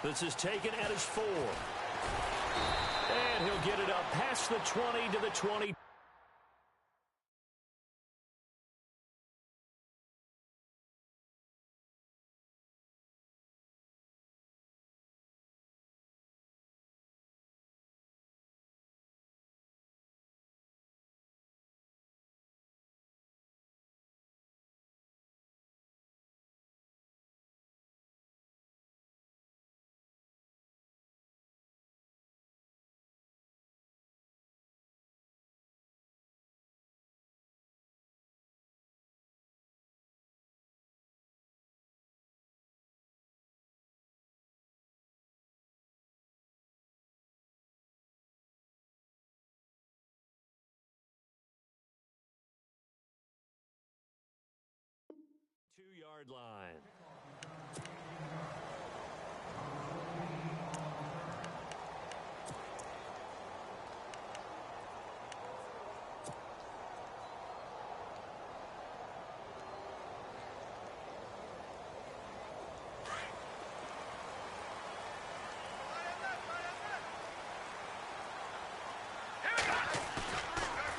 This is taken at his 4. And he'll get it up past the 20 to the 20. Two-yard line.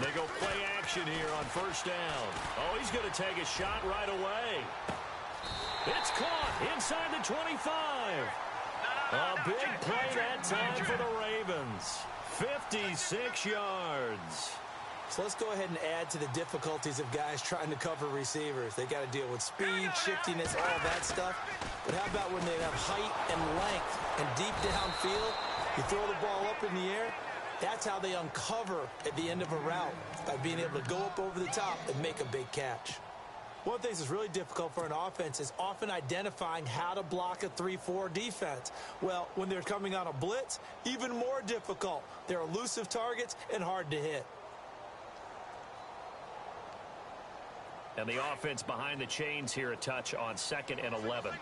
They go play action here on first down. Oh, he's going to take a shot right away. It's caught inside the 25. A big play that time for the Ravens. 56 yards. So let's go ahead and add to the difficulties of guys trying to cover receivers. They got to deal with speed, shiftiness, all that stuff. But how about when they have height and length and deep downfield? You throw the ball up in the air. That's how they uncover at the end of a route, by being able to go up over the top and make a big catch. One of the things that's really difficult for an offense is often identifying how to block a 3-4 defense. Well, when they're coming on a blitz, even more difficult. They're elusive targets and hard to hit. And the offense behind the chains here, a touch on 2nd and 11.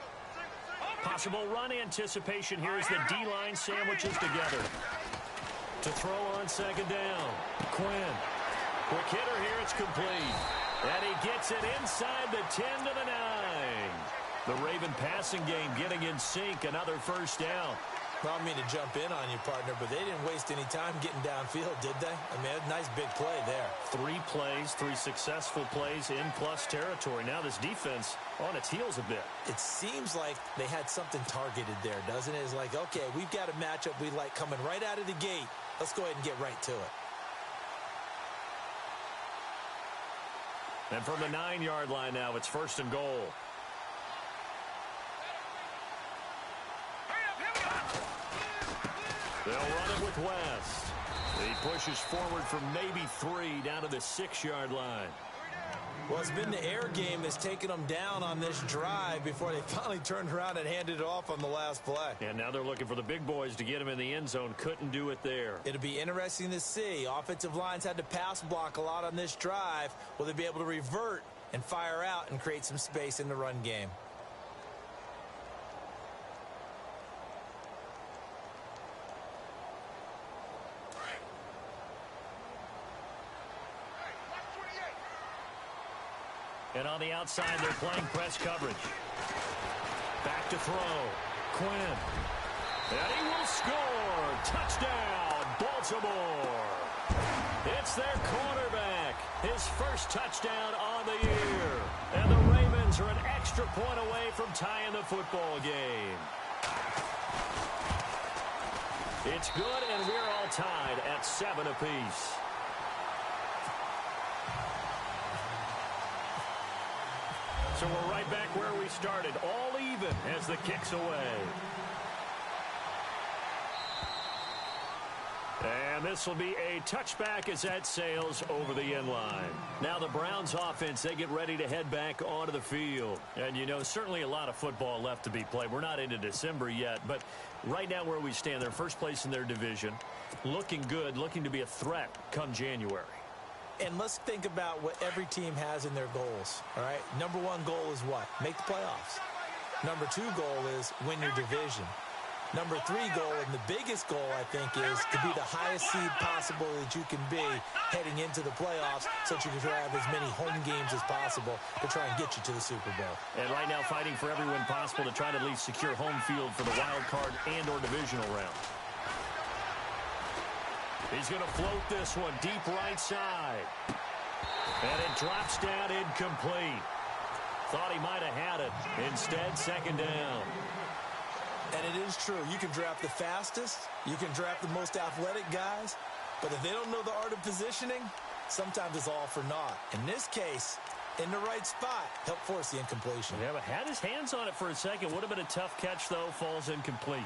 Possible run anticipation here as the D-line sandwiches together. To throw on 2nd down. Quinn. Quick hitter here. It's complete. And he gets it inside the 10 to the 9. The Raven passing game getting in sync. Another first down. I don't mean to jump in on you, partner, but they didn't waste any time getting downfield, did they? I mean, a nice big play there. 3 plays, 3 successful plays in plus territory. Now this defense on its heels a bit. It seems like they had something targeted there, doesn't it? It's like, okay, we've got a matchup we like coming right out of the gate. Let's go ahead and get right to it. And from the 9-yard line now, it's 1st and goal. They'll run it with West. He pushes forward from maybe 3 down to the 6-yard line. Well, it's been the air game that's taken them down on this drive before they finally turned around and handed it off on the last play. And now they're looking for the big boys to get him in the end zone. Couldn't do it there. It'll be interesting to see. Offensive lines had to pass block a lot on this drive. Will they be able to revert and fire out and create some space in the run game? And on the outside, they're playing press coverage. Back to throw. Quinn. And he will score. Touchdown, Baltimore. It's their quarterback. His first touchdown on the year. And the Ravens are an extra point away from tying the football game. It's good, and we're all tied at 7 apiece. So we're right back where we started, all even as the kick's away. And this will be a touchback as that sails over the end line. Now the Browns offense, they get ready to head back onto the field. And, you know, certainly a lot of football left to be played. We're not into December yet, but right now where we stand, they're first place in their division. Looking good, looking to be a threat come January. And let's think about what every team has in their goals, all right? Number 1 goal is what? Make the playoffs. Number 2 goal is win your division. Number 3 goal, and the biggest goal, I think, is to be the highest seed possible that you can be heading into the playoffs so that you can have as many home games as possible to try and get you to the Super Bowl. And right now fighting for everyone possible to try to at least secure home field for the wild card and or divisional round. He's going to float this one deep right side. And it drops down incomplete. Thought he might have had it. Instead, second down. And it is true. You can draft the fastest. You can draft the most athletic guys. But if they don't know the art of positioning, sometimes it's all for naught. In this case, in the right spot, helped force the incompletion. Yeah, but had his hands on it for a second. Would have been a tough catch, though. Falls incomplete.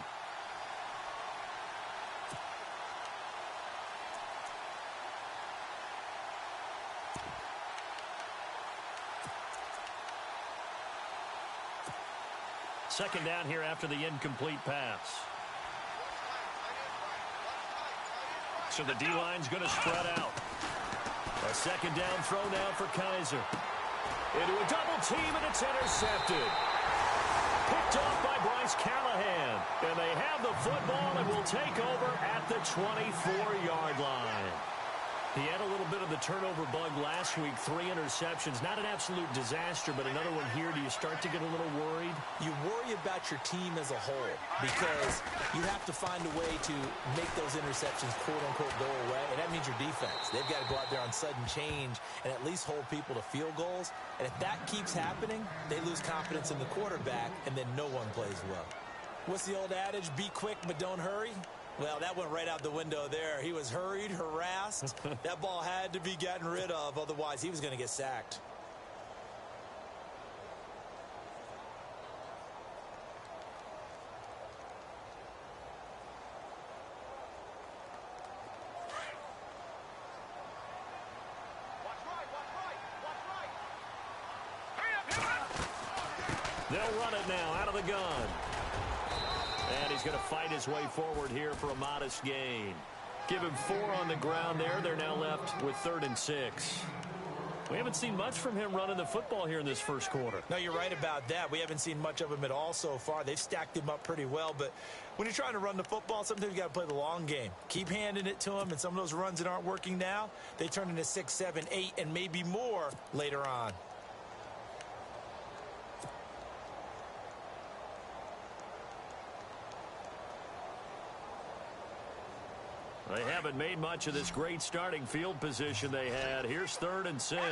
Second down here after the incomplete pass. So the D-line's going to spread out. A second down throw now for Kaiser. Into a double team, and it's intercepted. Picked off by Bryce Callahan. And they have the football and will take over at the 24-yard line. He had a little bit of the turnover bug last week, 3 interceptions. Not an absolute disaster, but another one here. Do you start to get a little worried? You worry about your team as a whole because you have to find a way to make those interceptions, quote-unquote, go away, and that means your defense. They've got to go out there on sudden change and at least hold people to field goals. And if that keeps happening, they lose confidence in the quarterback, and then no one plays well. What's the old adage? Be quick, but don't hurry. Well, that went right out the window there. He was hurried, harassed. That ball had to be gotten rid of, otherwise he was going to get sacked. They'll run it now out of the gun. And he's going to fight his way forward here for a modest gain. Give him 4 on the ground there. They're now left with 3rd and 6. We haven't seen much from him running the football here in this first quarter. No, you're right about that. We haven't seen much of him at all so far. They've stacked him up pretty well. But when you're trying to run the football, sometimes you got to play the long game. Keep handing it to him, and some of those runs that aren't working now, they turn into 6, 7, 8, and maybe more later on. They haven't made much of this great starting field position they had. Here's 3rd and 6.